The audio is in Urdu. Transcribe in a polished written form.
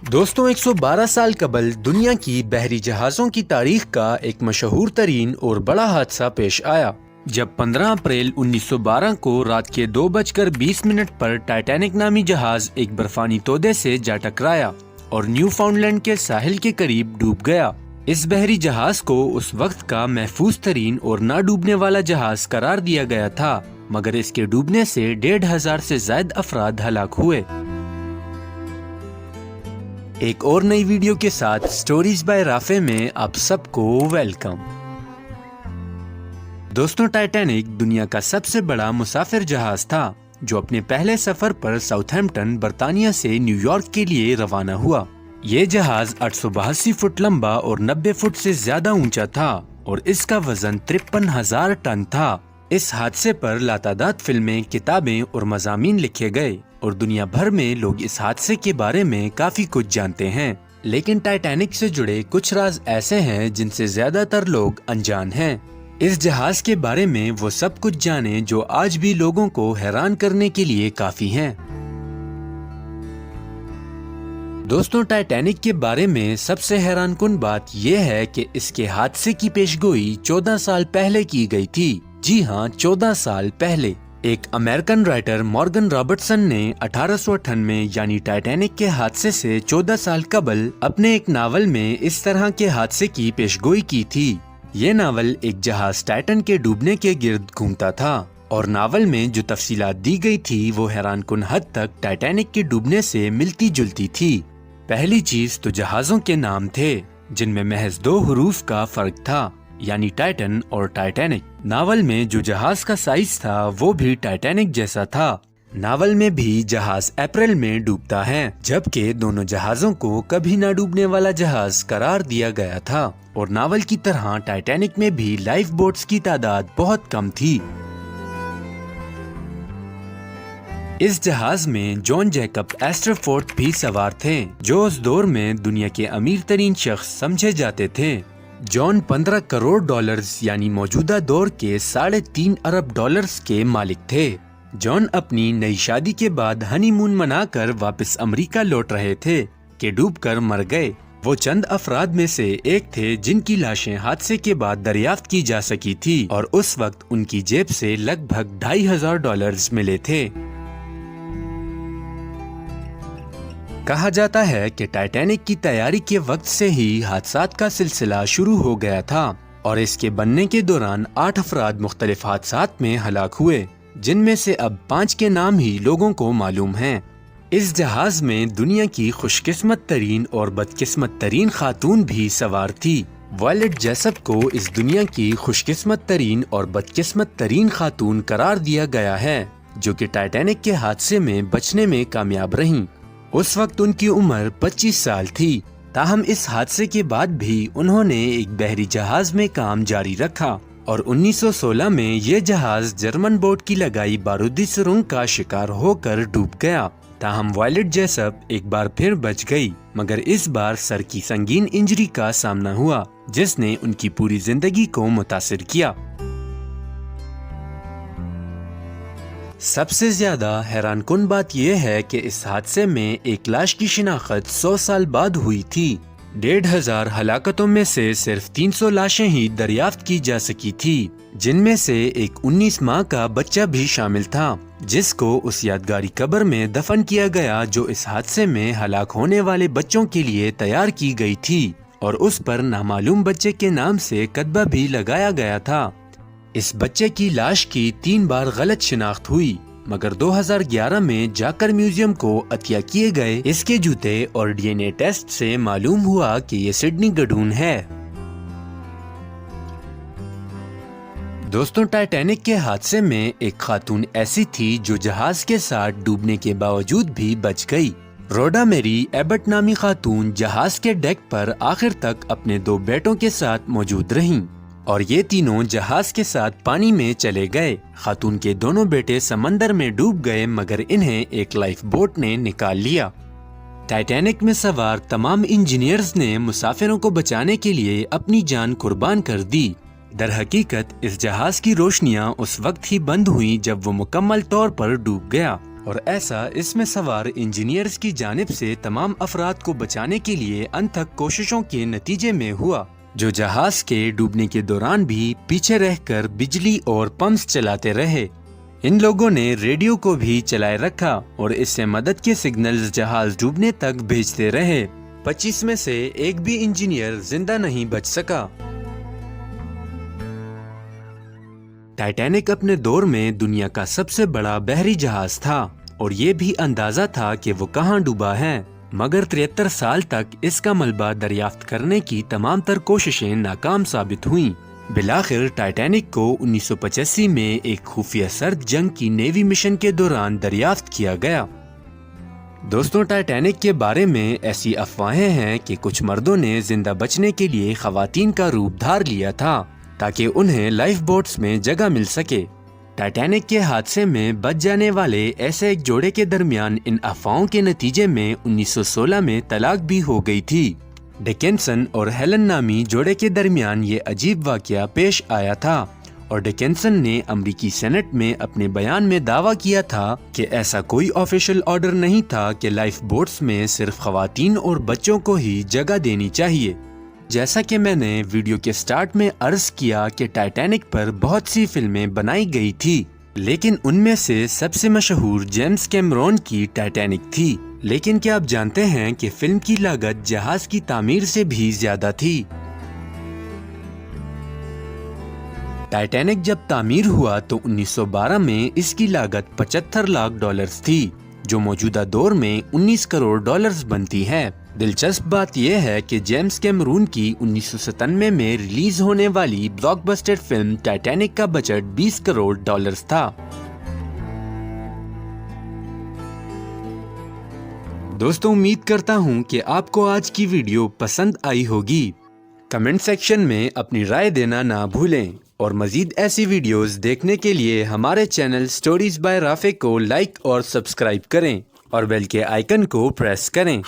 دوستوں 112 سال قبل دنیا کی بحری جہازوں کی تاریخ کا ایک مشہور ترین اور بڑا حادثہ پیش آیا جب 15 اپریل 1912 کو رات کے 2:20 پر ٹائٹینک نامی جہاز ایک برفانی تودے سے جا ٹکرایا اور نیو فاؤنڈ لینڈ کے ساحل کے قریب ڈوب گیا۔ اس بحری جہاز کو اس وقت کا محفوظ ترین اور نہ ڈوبنے والا جہاز قرار دیا گیا تھا، مگر اس کے ڈوبنے سے 1,500 سے زائد افراد ہلاک ہوئے۔ ایک اور نئی ویڈیو کے ساتھ سٹوریز بائی رافع میں آپ سب کو ویلکم۔ دوستوں، ٹائٹینک دنیا کا سب سے بڑا مسافر جہاز تھا جو اپنے پہلے سفر پر ساؤتھ ہیمپٹن برطانیہ سے نیو یارک کے لیے روانہ ہوا۔ یہ جہاز 882 فٹ لمبا اور 90 فٹ سے زیادہ اونچا تھا اور اس کا وزن 53,000 ٹن تھا۔ اس حادثے پر لاتعداد فلمیں، کتابیں اور مضامین لکھے گئے اور دنیا بھر میں لوگ اس حادثے کے بارے میں کافی کچھ جانتے ہیں، لیکن ٹائٹینک سے جڑے کچھ راز ایسے ہیں جن سے زیادہ تر لوگ انجان ہیں۔ اس جہاز کے بارے میں وہ سب کچھ جانیں جو آج بھی لوگوں کو حیران کرنے کے لیے کافی ہیں۔ دوستوں، ٹائٹینک کے بارے میں سب سے حیران کن بات یہ ہے کہ اس کے حادثے کی پیشگوئی 14 سال پہلے کی گئی تھی۔ جی ہاں، 14 سال پہلے۔ ایک امریکن رائٹر مارگن رابرٹسن نے 1898 یعنی ٹائٹینک کے حادثے سے 14 سال قبل اپنے ایک ناول میں اس طرح کے حادثے کی پیشگوئی کی تھی۔ یہ ناول ایک جہاز ٹائٹن کے ڈوبنے کے گرد گھومتا تھا اور ناول میں جو تفصیلات دی گئی تھی وہ حیران کن حد تک ٹائٹینک کے ڈوبنے سے ملتی جلتی تھی۔ پہلی چیز تو جہازوں کے نام تھے جن میں محض 2 حروف کا فرق تھا، یعنی ٹائٹن اور ٹائٹینک۔ ناول میں جو جہاز کا سائز تھا وہ بھی ٹائٹینک جیسا تھا۔ ناول میں بھی جہاز اپریل میں ڈوبتا ہے، جبکہ دونوں جہازوں کو کبھی نہ ڈوبنے والا جہاز قرار دیا گیا تھا، اور ناول کی طرح ٹائٹینک میں بھی لائف بوٹس کی تعداد بہت کم تھی۔ اس جہاز میں جان جیکب ایسٹرفورتھ بھی سوار تھے، جو اس دور میں دنیا کے امیر ترین شخص سمجھے جاتے تھے۔ جان 15 کروڑ ڈالرز یعنی موجودہ دور کے 3.5 ارب ڈالرز کے مالک تھے۔ جان اپنی نئی شادی کے بعد ہنی مون منا کر واپس امریکہ لوٹ رہے تھے کہ ڈوب کر مر گئے۔ وہ چند افراد میں سے ایک تھے جن کی لاشیں حادثے کے بعد دریافت کی جا سکی تھی، اور اس وقت ان کی جیب سے لگ بھگ $2,500 ملے تھے۔ کہا جاتا ہے کہ ٹائٹینک کی تیاری کے وقت سے ہی حادثات کا سلسلہ شروع ہو گیا تھا، اور اس کے بننے کے دوران 8 افراد مختلف حادثات میں ہلاک ہوئے، جن میں سے اب 5 کے نام ہی لوگوں کو معلوم ہیں۔ اس جہاز میں دنیا کی خوش قسمت ترین اور بدقسمت ترین خاتون بھی سوار تھی۔ وائلٹ جیسپ کو اس دنیا کی خوش قسمت ترین اور بدقسمت ترین خاتون قرار دیا گیا ہے، جو کہ ٹائٹینک کے حادثے میں بچنے میں کامیاب رہیں۔ اس وقت ان کی عمر 25 سال تھی، تاہم اس حادثے کے بعد بھی انہوں نے ایک بحری جہاز میں کام جاری رکھا، اور 1916 میں یہ جہاز جرمن بوٹ کی لگائی بارودی سرنگ کا شکار ہو کر ڈوب گیا۔ تاہم وائلٹ جیسپ ایک بار پھر بچ گئی، مگر اس بار سر کی سنگین انجری کا سامنا ہوا جس نے ان کی پوری زندگی کو متاثر کیا۔ سب سے زیادہ حیران کن بات یہ ہے کہ اس حادثے میں ایک لاش کی شناخت 100 سال بعد ہوئی تھی۔ 1,500 ہلاکتوں میں سے صرف 300 لاشیں ہی دریافت کی جا سکی تھی، جن میں سے ایک 19 ماہ کا بچہ بھی شامل تھا، جس کو اس یادگاری قبر میں دفن کیا گیا جو اس حادثے میں ہلاک ہونے والے بچوں کے لیے تیار کی گئی تھی، اور اس پر نامعلوم بچے کے نام سے کتبہ بھی لگایا گیا تھا۔ اس بچے کی لاش کی 3 بار غلط شناخت ہوئی، مگر 2011 میں جا کر میوزیم کو عطیہ کیے گئے اس کے جوتے اور DNA ٹیسٹ سے معلوم ہوا کہ یہ سڈنی گڈون ہے۔ دوستوں، ٹائٹینک کے حادثے میں ایک خاتون ایسی تھی جو جہاز کے ساتھ ڈوبنے کے باوجود بھی بچ گئی۔ روڈا میری ایبٹ نامی خاتون جہاز کے ڈیک پر آخر تک اپنے 2 بیٹوں کے ساتھ موجود رہیں، اور یہ تینوں جہاز کے ساتھ پانی میں چلے گئے۔ خاتون کے دونوں بیٹے سمندر میں ڈوب گئے، مگر انہیں ایک لائف بوٹ نے نکال لیا۔ ٹائٹینک میں سوار تمام انجینئرز نے مسافروں کو بچانے کے لیے اپنی جان قربان کر دی۔ در حقیقت اس جہاز کی روشنیاں اس وقت ہی بند ہوئیں جب وہ مکمل طور پر ڈوب گیا، اور ایسا اس میں سوار انجینئرز کی جانب سے تمام افراد کو بچانے کے لیے انتھک کوششوں کے نتیجے میں ہوا، جو جہاز کے ڈوبنے کے دوران بھی پیچھے رہ کر بجلی اور پمپس چلاتے رہے۔ ان لوگوں نے ریڈیو کو بھی چلائے رکھا اور اس سے مدد کے سگنلز جہاز ڈوبنے تک بھیجتے رہے۔ 25 میں سے ایک بھی انجینئر زندہ نہیں بچ سکا۔ ٹائٹینک اپنے دور میں دنیا کا سب سے بڑا بحری جہاز تھا اور یہ بھی اندازہ تھا کہ وہ کہاں ڈوبا ہے، مگر 73 سال تک اس کا ملبہ دریافت کرنے کی تمام تر کوششیں ناکام ثابت ہوئیں۔ بالآخر ٹائٹینک کو 1985 میں ایک خفیہ سرد جنگ کی نیوی مشن کے دوران دریافت کیا گیا۔ دوستوں، ٹائٹینک کے بارے میں ایسی افواہیں ہیں کہ کچھ مردوں نے زندہ بچنے کے لیے خواتین کا روپ دھار لیا تھا تاکہ انہیں لائف بوٹس میں جگہ مل سکے۔ ٹائٹینک کے حادثے میں بچ جانے والے ایسے ایک جوڑے کے درمیان ان افواہوں کے نتیجے میں 1916 میں طلاق بھی ہو گئی تھی۔ ڈکنسن اور ہیلن نامی جوڑے کے درمیان یہ عجیب واقعہ پیش آیا تھا اور ڈکنسن نے امریکی سینٹ میں اپنے بیان میں دعویٰ کیا تھا کہ ایسا کوئی آفیشل آرڈر نہیں تھا کہ لائف بوٹس میں صرف خواتین اور بچوں کو ہی جگہ دینی چاہیے۔ جیسا کہ میں نے ویڈیو کے سٹارٹ میں عرض کیا کہ ٹائٹینک پر بہت سی فلمیں بنائی گئی تھی، لیکن ان میں سے سب سے مشہور جیمز کیمرون کی ٹائٹینک تھی۔ لیکن کیا آپ جانتے ہیں کہ فلم کی لاگت جہاز کی تعمیر سے بھی زیادہ تھی؟ ٹائٹینک جب تعمیر ہوا تو 1912 میں اس کی لاگت $75 لاکھ تھی، جو موجودہ دور میں 19 کروڑ ڈالرز بنتی ہے۔ دلچسپ بات یہ ہے کہ جیمز کیمرون کی 1997 میں ریلیز ہونے والی بلاک بسٹر فلم ٹائٹینک کا بجٹ $20 کروڑ تھا۔ دوستوں، امید کرتا ہوں کہ آپ کو آج کی ویڈیو پسند آئی ہوگی۔ کمنٹ سیکشن میں اپنی رائے دینا نہ بھولیں اور مزید ایسی ویڈیوز دیکھنے کے لیے ہمارے چینل سٹوریز بائی رافع کو لائک اور سبسکرائب کریں اور بیل کے آئیکن کو پریس کریں۔